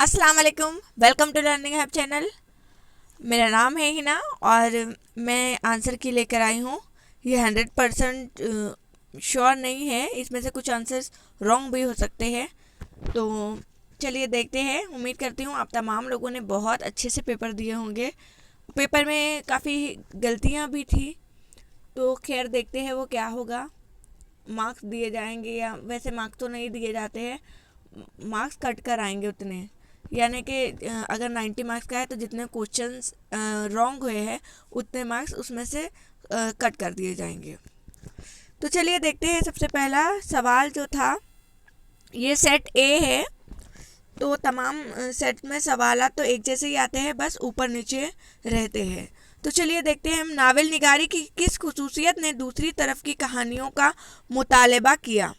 अस्सलाम वालेकुम, welcome to learning hub channel. मेरा नाम है हिना और मैं आंसर की लेकर आई हूँ। ये 100% श्योर नहीं है, इसमें से कुछ आंसर्स रॉन्ग भी हो सकते हैं। तो चलिए देखते हैं। उम्मीद करती हूँ आप तमाम लोगों ने बहुत अच्छे से पेपर दिए होंगे। पेपर में काफ़ी गलतियाँ भी थी, तो खैर देखते हैं वो क्या होगा। मार्क्स दिए जाएंगे या वैसे मार्क्स तो नहीं दिए जाते हैं, मार्क्स कट कर आएंगे उतने। यानी कि अगर 90 मार्क्स का है तो जितने क्वेश्चंस रॉन्ग हुए हैं उतने मार्क्स उसमें से कट कर दिए जाएंगे। तो चलिए देखते हैं। सबसे पहला सवाल जो था, ये सेट ए है, तो तमाम सेट में सवाल तो एक जैसे ही आते हैं, बस ऊपर नीचे रहते हैं। तो चलिए देखते हैं। हम नावल निगारी की किस खुसूसियत ने दूसरी तरफ की कहानियों का मुतालबा किया।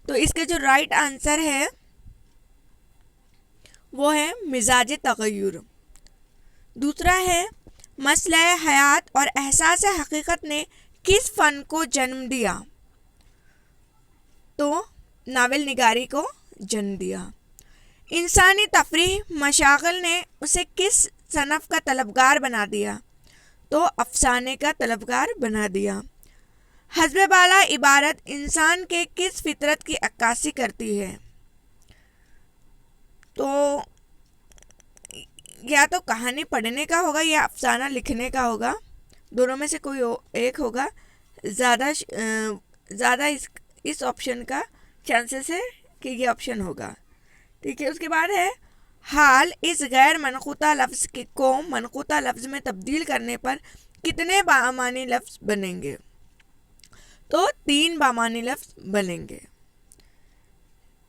तो इसका जो राइट आंसर है वो है मिजाज तगय्युर। दूसरा है मसला हयात और एहसास हकीकत ने किस फ़न को जन्म दिया। तो नावल निगारी को जन्म दिया। इंसानी तफरीह मशागल ने उसे किस सनफ़ का तलबगार बना दिया। तो अफसाने का तलबगार बना दिया। हस्ब बाला इबारत इंसान के किस फितरत की अक्कासी करती है। तो या तो कहानी पढ़ने का होगा या अफसाना लिखने का होगा, दोनों में से कोई एक होगा। ज़्यादा इस ऑप्शन का चांसेस है कि ये ऑप्शन होगा। ठीक है। उसके बाद है हाल इस गैर मनक़ूता लफ्ज़ को मनक़ूता लफ्ज़ में तब्दील करने पर कितने बामानी लफ्ज़ बनेंगे। तो 3 बामानी लफ्ज़ बनेंगे।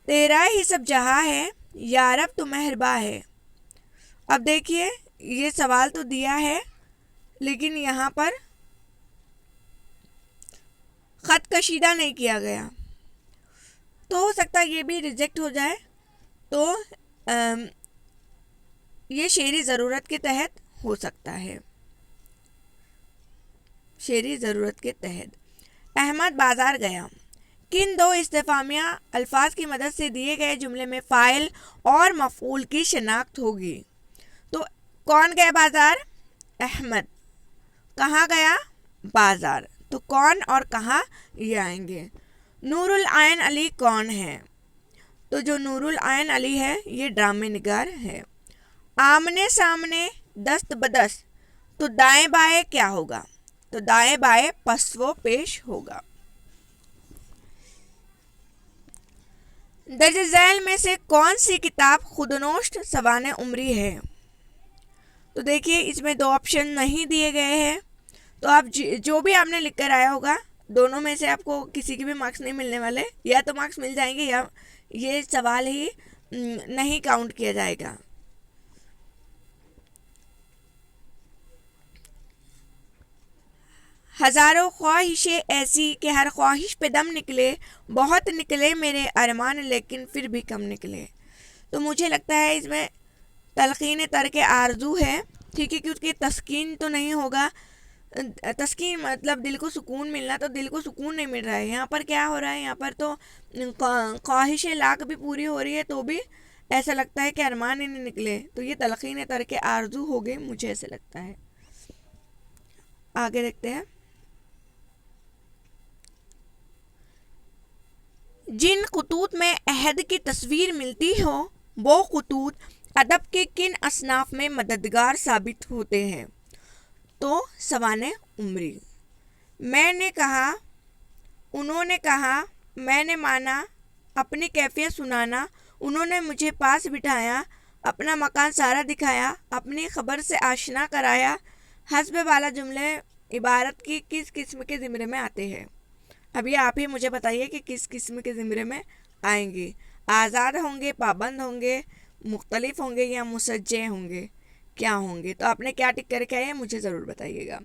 तेरा ही सब जहाँ है या रब तो मेहरबा है। अब देखिए, ये सवाल तो दिया है लेकिन यहाँ पर ख़त कशीदा नहीं किया गया, तो हो सकता है ये भी रिजेक्ट हो जाए। तो ये शेरी ज़रूरत के तहत हो सकता है। शेरी ज़रूरत के तहत अहमद बाज़ार गया। किन 2 इस्तिफ़ामिया अल्फाज की मदद से दिए गए जुमले में फ़ाइल और मफ़ऊल की शनाख्त होगी। तो कौन गया बाज़ार? अहमद। कहाँ गया? बाज़ार। तो कौन और कहाँ ये आएंगे। नूरुल आयन अली कौन है? तो जो नूरुल आयन अली है ये ड्रामे निगार है। आमने सामने दस्त बदस्त, तो दाएं बाएं क्या होगा। तो दाएं बाएं पसवो पेश होगा। दर्ज झैल में से कौन सी किताब खुदनोश्त सवाने उमरी है। तो देखिए, इसमें 2 ऑप्शन नहीं दिए गए हैं, तो आप जो भी आपने लिख कर आया होगा दोनों में से आपको किसी के भी मार्क्स नहीं मिलने वाले। या तो मार्क्स मिल जाएंगे या ये सवाल ही नहीं काउंट किया जाएगा। हज़ारों ख्वाहिशें ऐसी कि हर ख्वाहिश पे दम निकले, बहुत निकले मेरे अरमान लेकिन फिर भी कम निकले। तो मुझे लगता है इसमें तलकीन तर्क आरजू है। ठीक है, क्योंकि तस्कीन तो नहीं होगा। तस्कीन मतलब दिल को सुकून मिलना, तो दिल को सुकून नहीं मिल रहा है। यहाँ पर क्या हो रहा है, यहाँ पर तो ख्वाहिश लाख भी पूरी हो रही है तो भी ऐसा लगता है कि अरमान ही नहीं निकले। तो ये तलकीन तर्क आरजू हो गए, मुझे ऐसे लगता है। आगे देखते हैं। जिन ख़ुतूत में अहद की तस्वीर मिलती हो वो ख़ुतूत अदब के किन असनाफ में मददगार साबित होते हैं। तो सवाने उमरी। मैंने कहा, उन्होंने कहा, मैंने माना, अपनी कैफियत सुनाना, उन्होंने मुझे पास बिठाया, अपना मकान सारा दिखाया, अपनी खबर से आशना कराया। हस्ब वाला जुमले इबारत की किस किस्म के ज़िम्रे में आते हैं। अभी आप ही मुझे बताइए कि किस किस्म के ज़िम्रे में आएंगे। आज़ाद होंगे, पाबंद होंगे, मुख्तलिफ होंगे या मुसज्जे होंगे, क्या होंगे। तो आपने क्या टिक करके आए मुझे ज़रूर बताइएगा।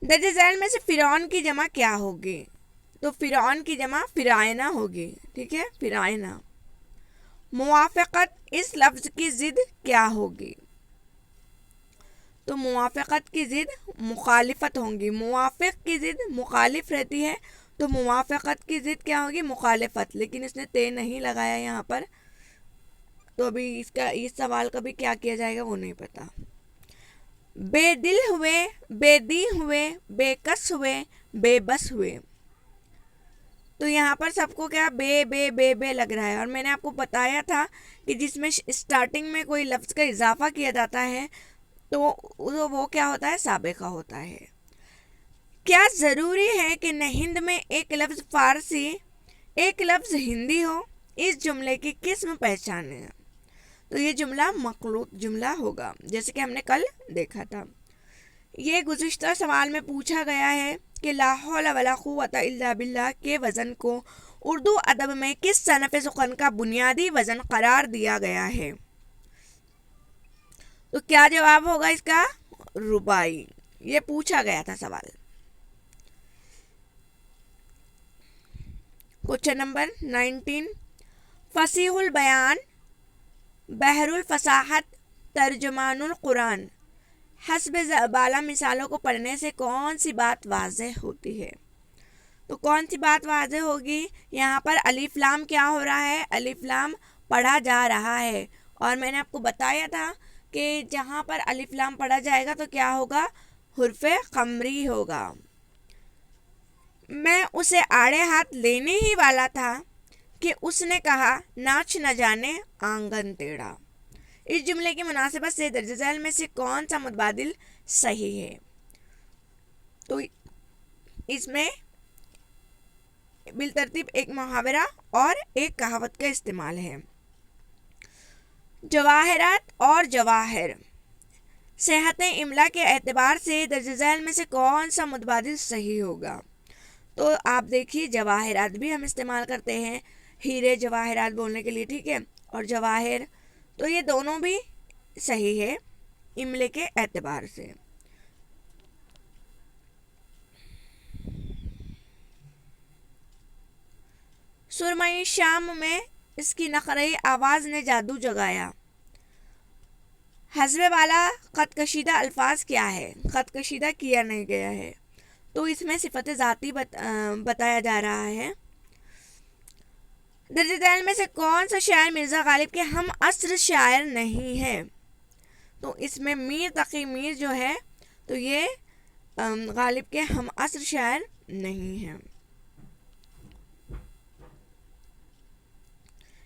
दर्ज झैल में से फ़िरौन की जमा क्या होगी। तो फ़िरौन की जमा फ़िरायना होगी। ठीक है, फ़िरायना। मुवाफ़क़त इस लफ्ज़ की ज़िद क्या होगी। तो मुवाफ़क़त की ज़िद मुखालिफत होंगी। मुवाफ़िक़ की ज़िद मुखालिफ रहती है, तो मुवाफ़क़त की ज़िद क्या होगी? मुखालिफत। लेकिन इसने ते नहीं लगाया यहाँ पर, तो अभी इसका इस सवाल का भी क्या किया जाएगा वो नहीं पता। बेदिल हुए, बेदी हुए, बेकस हुए, बेबस हुए। तो यहाँ पर सबको क्या बे लग रहा है। और मैंने आपको बताया था कि जिसमें स्टार्टिंग में कोई लफ्ज़ का इजाफा किया जाता है तो वो क्या होता है, साबिका होता है। क्या ज़रूरी है कि न हिंद में एक लफ्ज़ फारसी एक लफ्ज़ हिंदी हो? इस जुमले की किस्म पहचाने। तो ये जुमला मखलूत जुमला होगा, जैसे कि हमने कल देखा था। ये गुज़िश्ता सवाल में पूछा गया है कि ला हौला वला कुव्वता इल्ला बिल्लाह के वज़न को उर्दू अदब में किस सनफ़ सुखन का बुनियादी वज़न करार दिया गया है? तो क्या जवाब होगा इसका? रुबाई। ये पूछा गया था सवाल। क्वेश्चन नंबर 19, फसीहुल बयान, बहरुल फसाहत, तर्जुमानुल कुरान, हस्ब बाला मिसालों को पढ़ने से कौन सी बात वाज़ेह होती है? तो कौन सी बात वाज़ेह होगी? यहाँ पर अलिफ लाम क्या हो रहा है? अलिफ लाम पढ़ा जा रहा है। और मैंने आपको बताया था कि जहाँ पर अलिफ लाम पढ़ा जाएगा तो क्या होगा? हुर्फ़े क़मरी होगा। मैं उसे आड़े हाथ लेने ही वाला था कि उसने कहा नाच न जाने आंगन टेढ़ा। इस जुमले की मुनासिबत से दर्ज झैल में से कौन सा मुतबादिल सही है? तो इसमें बिलतरतीब एक मुहावरा और एक कहावत का इस्तेमाल है। जवाहरात और जवाहिर, सेहत इमला के एतबार से दर्ज झैल में से कौन सा मुतबादिल सही होगा? तो आप देखिए, जवाहरात भी हम इस्तेमाल करते हैं हीरे जवाहरात बोलने के लिए, ठीक है, और जवाहिर, तो ये दोनों भी सही है इमले के एतबार से। सुरमई शाम में इसकी नखरई आवाज़ ने जादू जगाया। हस्बे वाला ख़त कशीदा अल्फाज क्या है? ख़त कशीदा किया नहीं गया है, तो इसमें सिफत ज़ाती बताया जा रहा है। दर्ज झैल में से कौन सा शायर मिर्ज़ा गालिब के हम अस्र शायर नहीं है? तो इसमें मीर तकी मीर जो है तो ये गालिब के हम अस्र शायर नहीं है।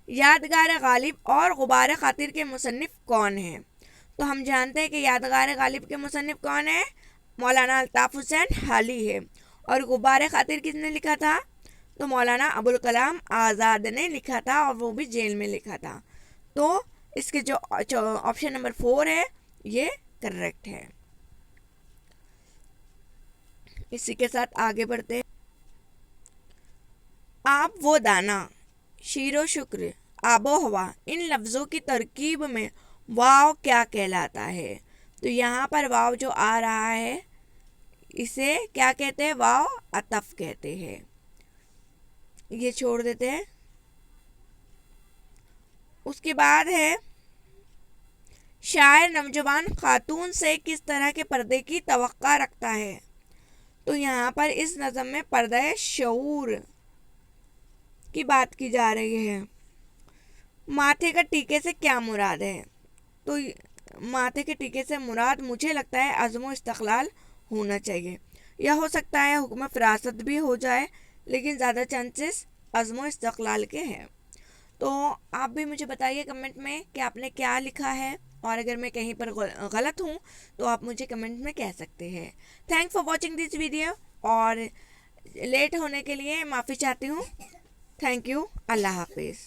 यादगार गालिब और गुबार खातिर के मुसन्निफ कौन है? तो हम जानते हैं कि यादगार गालिब के मुसन्निफ कौन है? मौलाना अल्ताफ़ हुसैन हाली है। और गुबार खातिर किसने लिखा था? तो मौलाना अबुल कलाम आज़ाद ने लिखा था, और वो भी जेल में लिखा था। तो इसके जो ऑप्शन नंबर 4 है ये करेक्ट है। इसी के साथ आगे बढ़ते हैं। आप वो दाना, शीरो शुक्र, आबो हवा, इन लफ्ज़ों की तरकीब में वाव क्या कहलाता है? तो यहाँ पर वाव जो आ रहा है इसे क्या कहते हैं? वाव अतफ कहते हैं। ये छोड़ देते हैं। उसके बाद है शायर नौजवान खातून से किस तरह के पर्दे की तवक्का रखता है? तो यहाँ पर इस नज़म में पर्दा शऊर की बात की जा रही है। माथे का टीके से क्या मुराद है? तो माथे के टीके से मुराद मुझे लगता है अज़्म इस्तक़लाल होना चाहिए, या हो सकता है हुक्म फ़िरासत भी हो जाए, लेकिन ज़्यादा चांसेस अज़्म इस्तक़लाल के हैं। तो आप भी मुझे बताइए कमेंट में कि आपने क्या लिखा है, और अगर मैं कहीं पर गलत हूँ तो आप मुझे कमेंट में कह सकते हैं। Thanks for watching this video, और लेट होने के लिए माफ़ी चाहती हूँ। Thank you. अल्लाह हाफिज़।